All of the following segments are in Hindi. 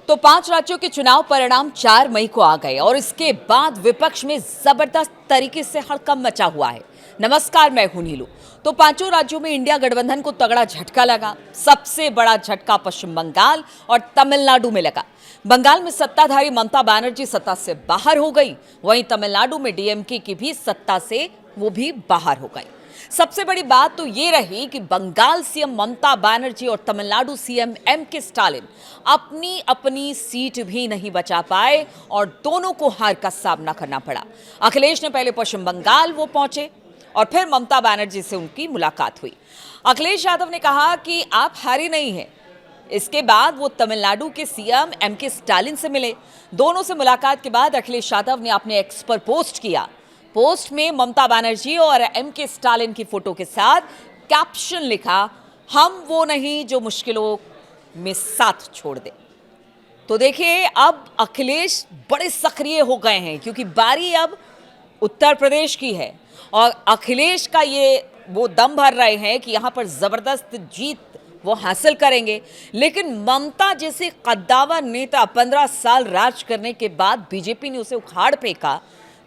तो 5 राज्यों के चुनाव परिणाम 4 मई को आ गए और इसके बाद विपक्ष में जबरदस्त तरीके से हड़कंप मचा हुआ है। नमस्कार, मैं हूं नीलू। तो 5 राज्यों में इंडिया गठबंधन को तगड़ा झटका लगा। सबसे बड़ा झटका पश्चिम बंगाल और तमिलनाडु में लगा। बंगाल में सत्ताधारी ममता बनर्जी सत्ता से बाहर हो गई, वहीं तमिलनाडु में डीएमके की भी सत्ता से वो भी बाहर हो गई। सबसे बड़ी बात तो ये रही कि बंगाल सीएम ममता बनर्जी और तमिलनाडु सीएम एमके स्टालिन अपनी अपनी सीट भी नहीं बचा पाए और दोनों को हार का सामना करना पड़ा। अखिलेश ने पहले पश्चिम बंगाल वो पहुंचे और फिर ममता बनर्जी से उनकी मुलाकात हुई। अखिलेश यादव ने कहा कि आप हारे नहीं हैं। इसके बाद वो तमिलनाडु के सीएम एमके स्टालिन से मिले। दोनों से मुलाकात के बाद अखिलेश यादव ने अपने एक्स पर पोस्ट किया। पोस्ट में ममता बनर्जी और एमके स्टालिन की फोटो के साथ कैप्शन लिखा, हम वो नहीं जो मुश्किलों में साथ छोड़ दे। तो देखिए, अब अखिलेश बड़े सक्रिय हो गए हैं क्योंकि बारी अब उत्तर प्रदेश की है और अखिलेश का ये वो दम भर रहे हैं कि यहां पर जबरदस्त जीत वो हासिल करेंगे। लेकिन ममता जैसे कद्दावर नेता 15 साल राज करने के बाद बीजेपी ने उसे उखाड़ फेंका,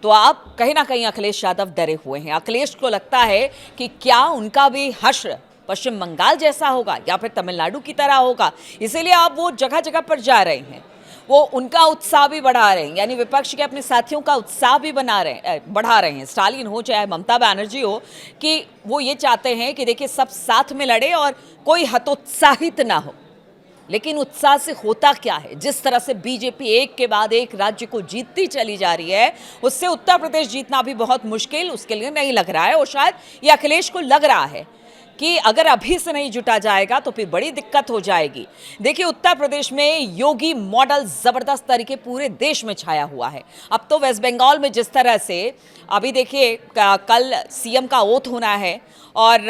तो आप कहीं ना कहीं अखिलेश यादव डरे हुए हैं। अखिलेश को लगता है कि क्या उनका भी हश्र पश्चिम बंगाल जैसा होगा या फिर तमिलनाडु की तरह होगा, इसीलिए आप वो जगह जगह पर जा रहे हैं। वो उनका उत्साह भी बढ़ा रहे हैं, यानी विपक्ष के अपने साथियों का उत्साह भी बढ़ा रहे हैं। स्टालिन हो चाहे ममता बनर्जी हो, कि वो ये चाहते हैं कि देखिए सब साथ में लड़े और कोई हतोत्साहित ना हो। लेकिन उत्साह से होता क्या है? जिस तरह से बीजेपी एक के बाद एक राज्य को जीतती चली जा रही है, उससे उत्तर प्रदेश जीतना भी बहुत मुश्किल उसके लिए नहीं लग रहा है। और शायद ये अखिलेश को लग रहा है कि अगर अभी से नहीं जुटा जाएगा तो फिर बड़ी दिक्कत हो जाएगी। देखिए, उत्तर प्रदेश में योगी मॉडल जबरदस्त तरीके पूरे देश में छाया हुआ है। अब तो वेस्ट बंगाल में जिस तरह से अभी देखिए कल सीएम का ओथ होना है और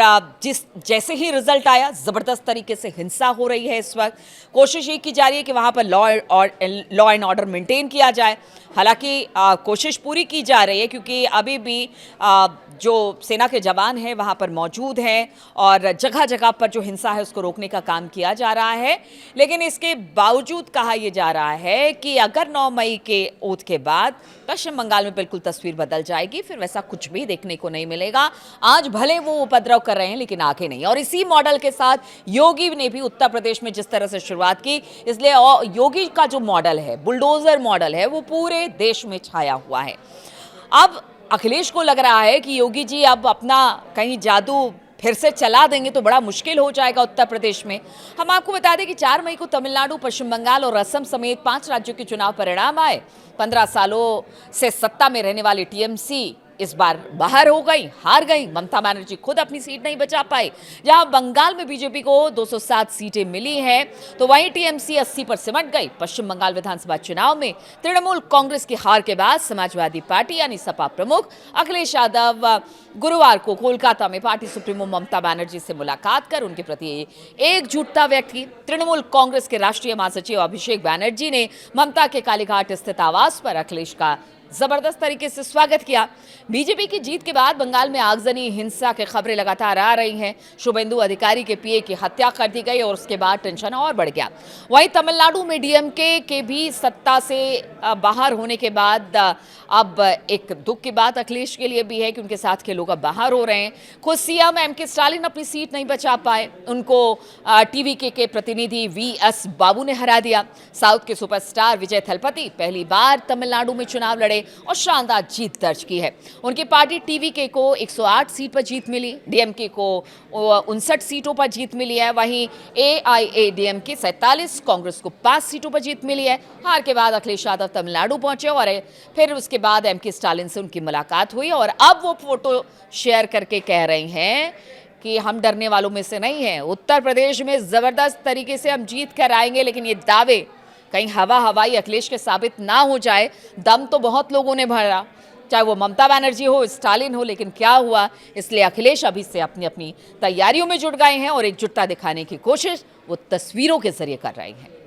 जैसे ही रिजल्ट आया जबरदस्त तरीके से हिंसा हो रही है। इस वक्त कोशिश ये की जा रही है कि वहां पर लॉ एंड ऑर्डर मेंटेन किया जाए। हालांकि कोशिश पूरी की जा रही है क्योंकि अभी भी जो सेना के जवान हैं वहां पर मौजूद हैं और जगह जगह पर जो हिंसा है उसको रोकने का काम किया जा रहा है। लेकिन इसके बावजूद कहा यह जा रहा है कि अगर 9 मई के ओथ के बाद पश्चिम बंगाल में बिल्कुल तस्वीर बदल जाएगी, फिर वैसा कुछ भी देखने को नहीं मिलेगा। आज भले वो उपद्रव कर रहे हैं लेकिन आगे नहीं। और इसी मॉडल के साथ योगी ने भी उत्तर प्रदेश में जिस तरह से शुरुआत की, इसलिए योगी का जो मॉडल है, बुलडोजर मॉडल है, वो पूरे देश में छाया हुआ है। अब अखिलेश को लग रहा है कि योगी जी अब अपना कहीं जादू फिर से चला देंगे तो बड़ा मुश्किल हो जाएगा उत्तर प्रदेश में। हम आपको बता दें कि 4 मई को तमिलनाडु, पश्चिम बंगाल और असम समेत 5 राज्यों के चुनाव परिणाम आए। 15 सालों से सत्ता में रहने वाली टीएमसी इस बार बाहर हो गई, हार गई। ममता बनर्जी खुद अपनी सीट नहीं बचा पाई। जहां बंगाल में बीजेपी को 207 सीटें मिली हैं, तो वहीं टीएमसी 80 पर सिमट गई। पश्चिम बंगाल विधानसभा चुनाव में तृणमूल कांग्रेस की हार के बाद समाजवादी पार्टी यानी सपा प्रमुख अखिलेश यादव गुरुवार को कोलकाता में पार्टी सुप्रीमो ममता बनर्जी से मुलाकात कर उनके प्रति एकजुटता व्यक्त की। तृणमूल कांग्रेस के राष्ट्रीय महासचिव अभिषेक बनर्जी ने ममता के कालीघाट स्थित आवास पर अखिलेश का जबरदस्त तरीके से स्वागत किया। बीजेपी की जीत के बाद बंगाल में आगजनी, हिंसा की खबरें लगातार आ रही हैं। शुभेंदु अधिकारी के पीए की हत्या कर दी गई और उसके बाद टेंशन और बढ़ गया। वहीं तमिलनाडु में डीएमके के भी सत्ता से बाहर होने के बाद अब एक दुख की बात अखिलेश के लिए भी है कि उनके साथ के लोग अब बाहर हो रहे हैं। खुद सीएम एमके स्टालिन अपनी सीट नहीं बचा पाए, उनको टीवीके के प्रतिनिधि वीएस बाबू ने हरा दिया। साउथ के सुपरस्टार विजय थलपति पहली बार तमिलनाडु में चुनाव लड़े और शानदार जीत दर्ज की है। उनकी पार्टी टीवीके को 108 सीट पर जीत मिली, डीएमके को 59 सीटों पर जीत मिली है। वहीं एआईएडीएमके 47, कांग्रेस को 5 सीटों पर जीत मिली है। हार के बाद अखिलेश यादव तमिलनाडु पहुंचे और फिर उसके बाद एमके स्टालिन से उनकी मुलाकात हुई और अब वो फोटो शेयर करके कह रहे हैं कि हम डरने वालों में से नहीं हैं। उत्तर प्रदेश में जबरदस्त तरीके से हम जीत कर आएंगे, लेकिन ये दावे कहीं हवाई अखिलेश के साबित ना हो जाए। दम तो बहुत लोगों ने भरा, चाहे वो ममता बनर्जी हो, स्टालिन हो, लेकिन क्या हुआ? इसलिए अखिलेश अभी से अपनी अपनी तैयारियों में जुट गए हैं और एकजुटता दिखाने की कोशिश वो तस्वीरों के जरिए कर रहे हैं।